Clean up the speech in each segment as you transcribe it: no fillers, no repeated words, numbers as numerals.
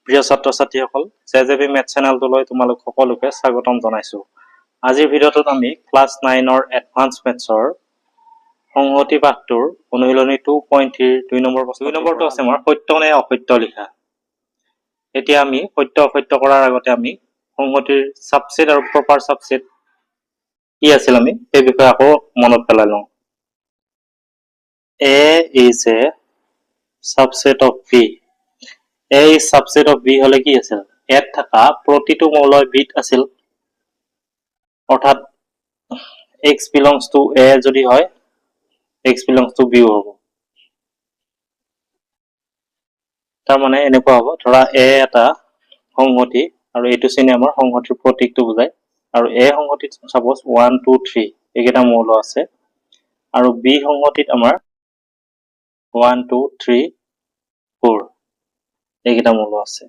প্ৰিয় ছাত্ৰ-ছাত্ৰীসকল, জেজেবি মেথ চেনেলটোলৈ তোমালোক সকলোকে স্বাগতম জনাইছো। আজিৰ ভিডিঅ'টোত আমি ক্লাছ 9ৰ এডভান্স মেথছৰ সংহতি পাঠটোৰ অনুশীলনী 2.3 2 নম্বৰটো আছে আমাৰ সত্য নে অসত্য লিখা। এতিয়া আমি সত্য অসত্য কৰাৰ আগতে আমি সংহতিৰ সাবসেট আৰু প্ৰপাৰ সাবসেট কি আছিল আমি এই বিষয়ে আকৌ মনত পেলাই লওঁ। A is a subset of B. A is subset of B হলে কি আছিল? ইয়াত থাকা প্ৰতিটো মৌলৰ বিট আছিল, অৰ্থাৎ x belongs to A যদি হয় x belongs to B হ'ব। তাৰ মানে এনেকুৱা হ'ব, ধৰা A এটা সংহতি আৰু এইটো চিনে আমাৰ সংহতিৰ প্ৰতীকটো বুজায়, আৰু A সংহতিত সাপোজ 1 2 3 এইকেইটা মৌল আছে, আৰু B সংহতিত আমাৰ 1 2 3 4 এইকেইটা মৌল আছে।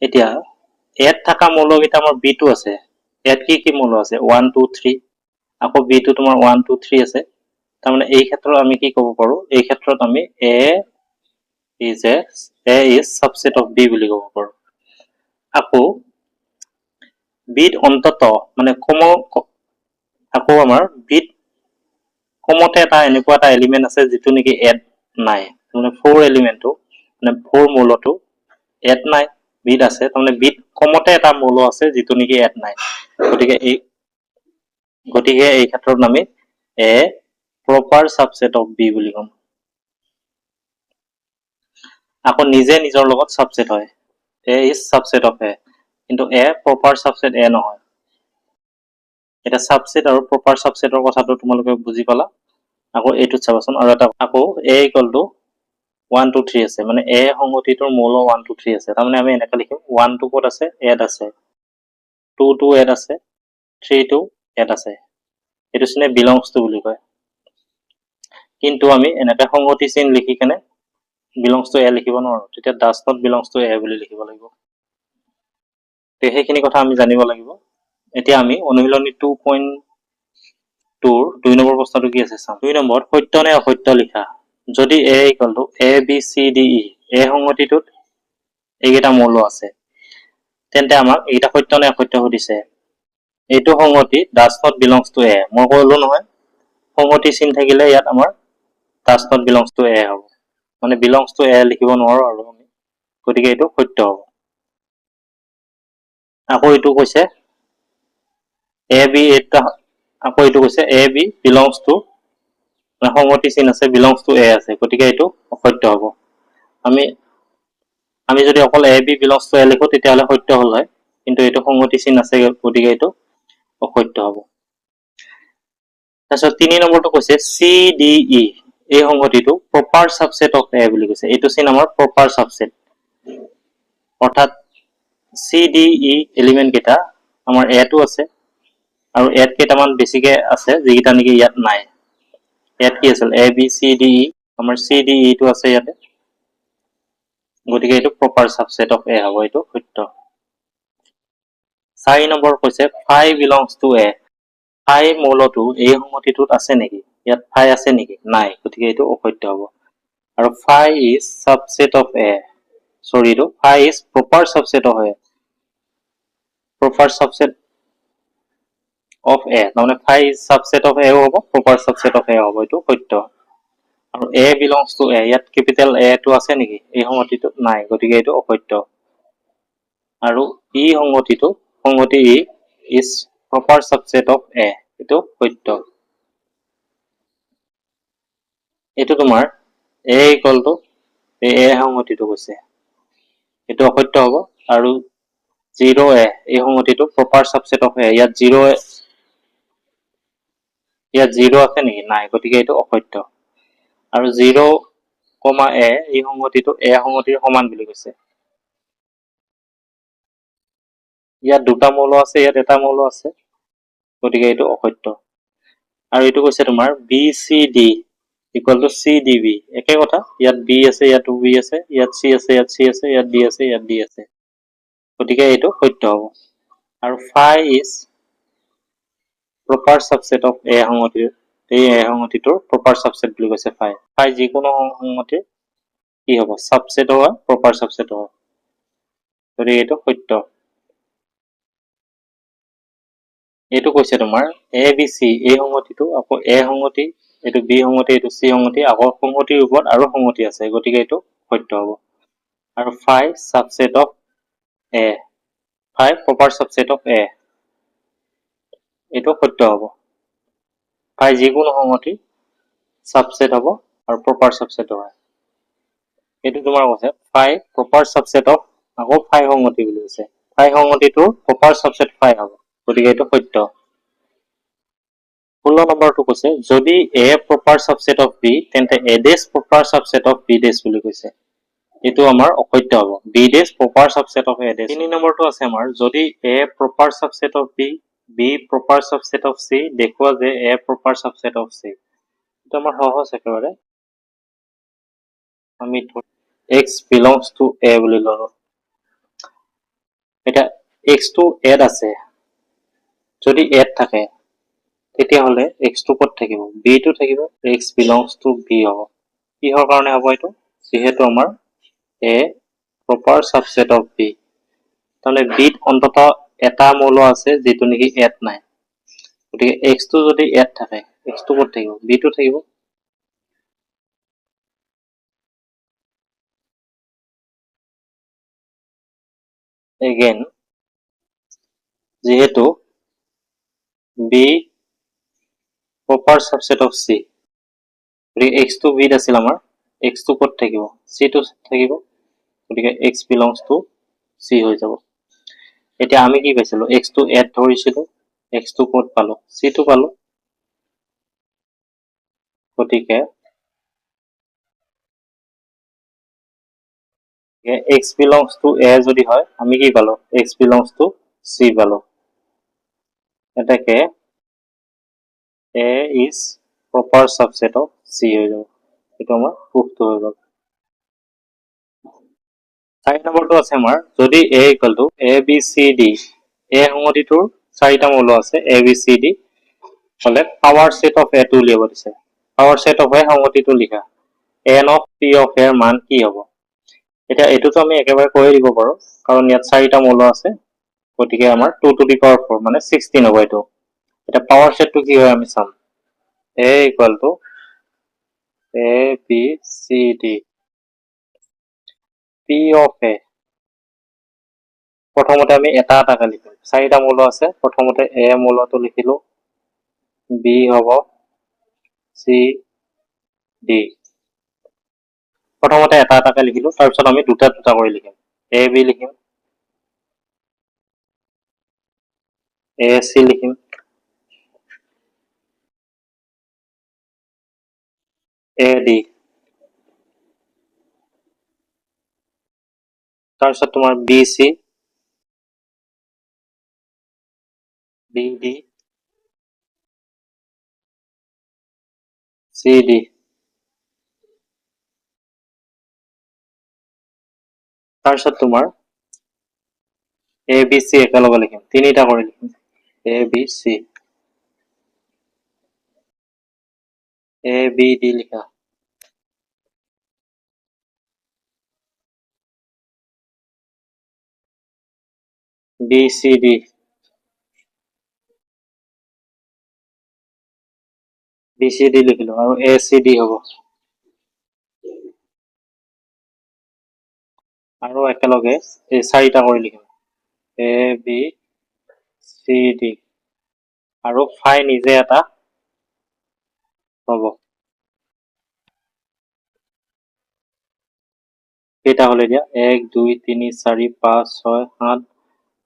এতিয়া ইয়াত থাকা মৌলকেইটা আমাৰ B2 আছে, ইয়াত কি কি মৌল আছে 1 2 3, আকৌ B2 তোমাৰ 1 2 3 আছে। তাৰমানে এই ক্ষেত্ৰত আমি কি ক'ব পাৰো, এই ক্ষেত্ৰত আমি A is subset of B বুলি ক'ব পাৰো। আকৌ বিট অন্তত মানে আকৌ আমাৰ বিট কমতে এটা এনেকুৱা এটা এলিমেন্ট আছে যিটো নেকি এড নাই, মানে 4 এলিমেন্টটো মানে 4 মৌলটো এড নাই, বিট আছে, তাৰমানে বিট কমতে এটা মৌল আছে যিটো নেকি এড নাই। গতিকে এই ক্ষেত্ৰত আমি A proper subset of B বুলি ক'ম। আকৌ নিজে নিজৰ লগত সাবসেট হয়, A is subset of A, কিন্তু A proper subset A নহয়। এটা সাবসেট আৰু প্ৰপাৰ সাবসেটৰ কথাটো তোমালোকে বুজি পালা। আকৌ এইটোত চাবাচোন, আৰু এটা আকৌ A equal to 1 2 3 আছে, মানে A সংহতিটোৰ মৌল 1 2 3 আছে। তাৰমানে আমি এনেকৈ লিখিম 1 2 ক'ত আছে, এড আছে, 2 2 এড আছে, 3 2 এড আছে। এইটো চিনে বিলংছ টু বুলি কয়। কিন্তু আমি এনেকৈ সংহতি চিন লিখি কেনে বিলংছ টু A লিখিব নোৱাৰো, তেতিয়া does not belongs two A বুলি লিখিব লাগিব। সেইখিনি কথা আমি জানিব লাগিব। এতিয়া আমি অনুশীলনী 2.2 2 নম্বৰ প্ৰশ্নটো কি আছে চাম। 2 নম্বৰ, সত্য নে অসত্য লিখা। যদি A equal to A B C D E A সংহতিটোত এইকেইটা মৌল আছে, তেন্তে আমাক এইটা সত্য নে অসত্য সুধিছে। এইটো সংহতি does not belongs two A, মই ক'লো নহয় সংহতি চিন থাকিলে ইয়াত আমাৰ does not belongs two A হ'ব, মানে বিলংছ টু A লিখিব নোৱাৰো আৰু আমি, গতিকে এইটো সত্য হ'ব। আকৌ এইটো কৈছে A B আকৌ এইটো কৈছে A B belongs to, সংহতি চিন আছে, belongs to A আছে, গতিকে এইটো অসত্য হ'ব। আমি যদি অকল A B belongs to A লিখো তেতিয়াহ'লে সত্য হ'ল হয়, কিন্তু এইটো সংহতি চিন আছে গতিকে এইটো অসত্য হ'ব। তাৰপিছত 3 নম্বৰটো কৈছে C D E এই সংহতিটো প্ৰপাৰ সাবসেট অফ A বুলি কৈছে। এইটো চিন আমাৰ প্ৰপাৰ সাবসেট, অৰ্থাৎ C D E এলিমেন্ট কেইটা আমাৰ A টো আছে, আৰু ইয়াত কেইটামান বেছিকে আছে যিকেইটা নেকি ইয়াত নাই। ইয়াত কি আছিল A B C D E, আমাৰ C D E টো আছে ইয়াতে, গতিকে এইটো প্ৰপাৰ সাবসেট অফ A হ'ব, এইটো সত্য। 4 নম্বৰ কৈছে phi belongs to A, phi মৌলটো এই সংহতিটোত আছে নেকি, ইয়াত phi আছে নেকি, নাই, গতিকে এইটো অসত্য হ'ব। আৰু phi is subset of A, sorry এইটো phi is proper subset of A, proper subset of A, তাৰমানে phi is subset of A হ'ব, proper subset of A হ'ব, এইটো সত্য। আৰু A belongs to A, ইয়াত কেপিটেল A টো আছে নেকি এই সংহতিটোত, নাই, গতিকে এইটো অসত্য। আৰু সংহতি E is proper subset of A, এইটো সত্য। এইটো তোমাৰ A equal to A সংহতিটো কৈছে, এইটো অসত্য হ'ব। আৰু 0A এই সংহতিটো proper subset of A, ইয়াত 0 আছে নেকি, নাই, গতিকে এইটো অসত্য। আৰু 0, A এই সংহতিটো A সংহতিৰ সমান বুলি কৈছে। ইয়াত দুটা মৌল আছে, ইয়াত এটা মৌল আছে, গতিকে এইটো অসত্য। আৰু এইটো কৈছে তোমাৰ B C D equal to C D B, একে কথা, ইয়াত B আছে, ইয়াত B আছে, ইয়াত C আছে, ইয়াত C আছে, ইয়াত D আছে, ইয়াত D আছে, গতিকে এইটো সত্য হ'ব। আৰু phi is proper subset of A সংহতিৰ, এই A সংহতিটোৰ proper subset বুলি কৈছে phi। phi যিকোনো সংহতিৰ কি হ'ব, সাবসেট হয়, proper subset হয়। গতিকে এইটো সত্য। এইটো কৈছে তোমাৰ এ বি চি, এই সংগতিটো আকৌ এ সংগতি, এইটো বি সংগতি, এইটো চি সংগতি, আকৌ সংগতিৰ ৰূপত আৰু সংগতি আছে, গতিকে এইটো সত্য হ'ব। আৰু phi subset of A, phi proper subset of A, এইটো সত্য হ'ব। ফাই যিকোনো সংগতি সাবসেট হ'ব আৰু প্ৰপাৰ সাবসেট হয়। এইটো তোমাৰ কৈছে ফাই প্ৰপাৰ সাবসেট অফ, আকৌ ফাই সংগতি বুলি কৈছে, ফাই সংগতিটোৰ প্ৰপাৰ সাবসেট ফাই হ'ব, গতিকে এইটো সত্য। 16 নম্বৰটো কৈছে যদি A proper subset of B তেন্তে A dash proper subset of B dash বুলি কৈছে, এইটো আমাৰ অসত্য হ'ব। B dash proper subset of A dash. 3 নম্বৰটো আছে আমাৰ যদি A proper subset of B, B proper subset of C, দেখুৱা যে A proper subset of C. এইটো আমাৰ সহজ একেবাৰে, আমি x belongs to a বুলি ললো। এটা x টো aত আছে, যদি aত থাকে তেতিয়াহ'লে x টো ক'ত থাকিব, b টো থাকিব, x belongs to b হ'ব। কিহৰ কাৰণে হ'ব এইটো, যিহেতু আমাৰ a proper subset of b, তাহলে b ত অন্তত এটা মৌল আছে যিটো নেকি aত নাই, গতিকে x টো যদি aত থাকে x টো ক'ত থাকিব, b টো থাকিব। again যিহেতু b proper subset of c, গতিকে x টো b ত আছিল আমাৰ, x টো ক'ত থাকিব, c টো থাকিব, গতিকে x belongs to c হৈ যাব। এতিয়া আমি কি পাইছিলো, x টো add ধৰিছিলো, x টো ক'ত পালো, c টো পালো, গতিকে x belongs to a যদি হয় আমি কি পালো, x belongs to c পালো। এটাকে a is proper subset of c হৈ যাব, এইটো আমাৰ প্ৰুফটো হৈ গ'ল। 4 নম্বৰটো আছে আমাৰ যদি a equal to a b c d, a সংগতিটোৰ 4টা মৌল আছে a b c d হলে পাৱাৰ সেট অফ a টো উলিয়াব দিছে। পাৱাৰ সেট অফ a সংগতিটো লিখা, n of p of a ৰ মান কি হ'ব। এতিয়া এইটোতো আমি একেবাৰে কৈয়ে দিব পাৰো, কাৰণ ইয়াত 4টা মৌল আছে, গতিকে আমাৰ 2 to the power 4 মানে 16 হ'ব এইটো। এতিয়া পাৱাৰ সেটটো কি হয় আমি চাম, a equal to a b c d p of a, প্ৰথমতে আমি এটা এটাকে লিখিম, 4টা মৌল আছে, প্ৰথমতে a মৌলটো লিখিলো, b হ'ব, c d, প্ৰথমতে এটা এটাকে লিখিলো, তাৰপিছত আমি দুটা দুটা কৰি লিখিম, a b লিখিম, a c লিখিম, a d, তাৰপিছত তোমাৰ b c d d c d, তাৰপিছত তোমাৰ a b c একেলগে লিখিম, তিনিটা কৰি লিখিম, a b c, a b d লিখা, b c d, b c d লিখিলো, আৰু a c d হ'ব, আৰু একেলগে এই 4টা কৰি লিখিম, a b c d, আৰু ফাই নিজে এটা হ'ব। কেইটা হলে এতিয়া 1 2 3 4 5 6 7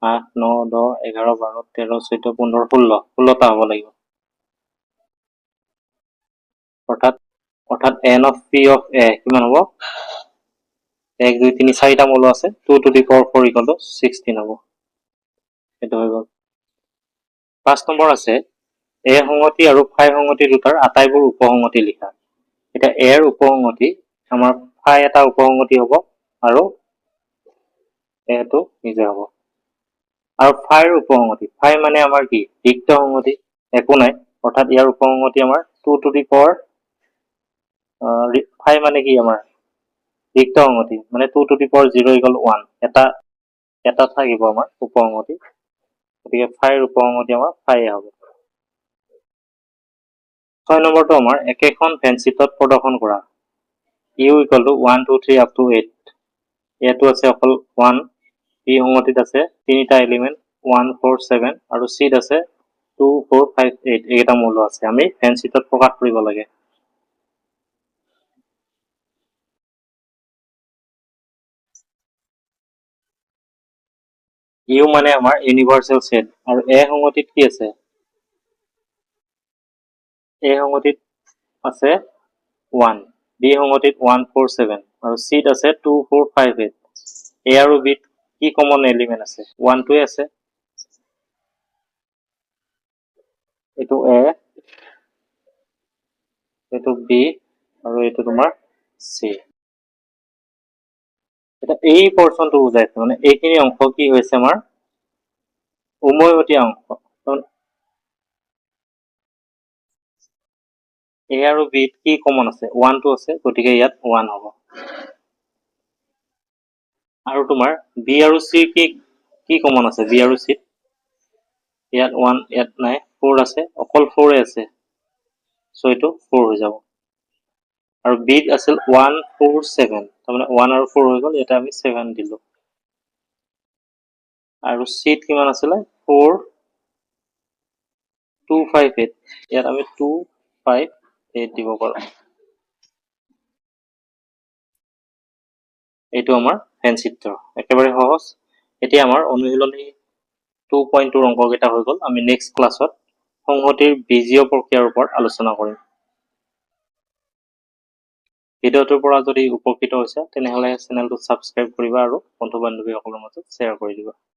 8 9 10 11 12 13 14 15 16, 16টা হ'ব লাগিব, অৰ্থাৎ n of p of a কিমান হ'ব, 1 2 3 4টা মৌল আছে, 2 to the power 4 equal to 16 হ'ব, এইটো হৈ গ'ল। 5 নম্বৰ আছে a সংগতি আৰু ফাই সংগতি দুটাৰ আটাইবোৰ উপসংগতি লিখা। এতিয়া a ৰ উপসংগতি আমাৰ ফাই এটা উপসংগতি হ'ব আৰু a টো নিজে হ'ব, আৰু ফাইৰ উপসংগতি, ফাই মানে আমাৰ কি ৰিক্ত সংগতি, একো নাই, অৰ্থাৎ ইয়াৰ উপসংগতি আমাৰ 2 to the power, ফাই মানে কি আমাৰ ৰিক্ত সংগতি, মানে 2 to the power 0 equal 1, এটা এটা থাকিব আমাৰ উপসংহতি, গতিকে ফাইৰ উপসংহতি আমাৰ ফাইয়ে হ'ব। 6 নম্বৰটো আমাৰ একেখন ফেঞ্চিটত প্ৰদৰ্শন কৰা U equal to 1 2 3 up to 8। ইয়াতো আছে অকল 1, বি সংহতিত আছে তিনিটা এলিমেণ্ট 1 4 7 আৰু চিত আছে 2 4 5 8 এইকেইটা মূল্য আছে। আমি ফেঞ্চিটত প্ৰকাশ কৰিব লাগে। ইউ মানে আমাৰ ইউনিভাৰ্চেল ছেট আৰু এ সংহতিত কি আছে? এ সংহতিত আছে 1, বি সংহতিত 1 4 7 আৰু চিত আছে 2 4 5 8। এ আৰু বিত কি কমন এলিমেণ্ট আছে? 1 টোৱে আছে। এইটো এ, এইটো বি আৰু এইটো তোমাৰ চি। এতিয়া এই পৰ্চনটো বুজাইছে, মানে এইখিনি অংশ কি হৈছে আমাৰ উমৈহতীয়া অংশ। এ আৰু বিত কি কমন আছে? 1 টো আছে, গতিকে ইয়াত 1 হ'ব। আৰু তোমাৰ বি আৰু চি কি কমন আছে? বি আৰু চিত ইয়াত 1, ইয়াত নাই, 4 আছে, অকল 4 আছে, চ' এইটো 4 হৈ যাব। আৰু বিত আছিল 1 4 7, তাৰমানে 1 আৰু 4 হৈ গ'ল, ইয়াতে আমি 7 দিলোঁ। আৰু চিত কিমান আছিলে? 4 2 5 8, ইয়াত আমি 2 5 8 দিব পাৰোঁ। এইটো আমাৰ ফেঞ্চিত্ৰ, একেবাৰে সহজ। এতিয়া আমাৰ অনুশীলনী 2.2 অংককেইটা হৈ গ'ল। আমি নেক্সট ক্লাছত সংহতিৰ বীজীয় প্ৰক্ৰিয়াৰ ওপৰত আলোচনা কৰিম। ভিডিঅ'টোৰ পৰা যদি উপকৃত হৈছে তেনেহ'লে চেনেলটো ছাবস্ক্ৰাইব কৰিবা আৰু বন্ধু বান্ধৱীসকলৰ মাজত শ্বেয়াৰ কৰি দিবা।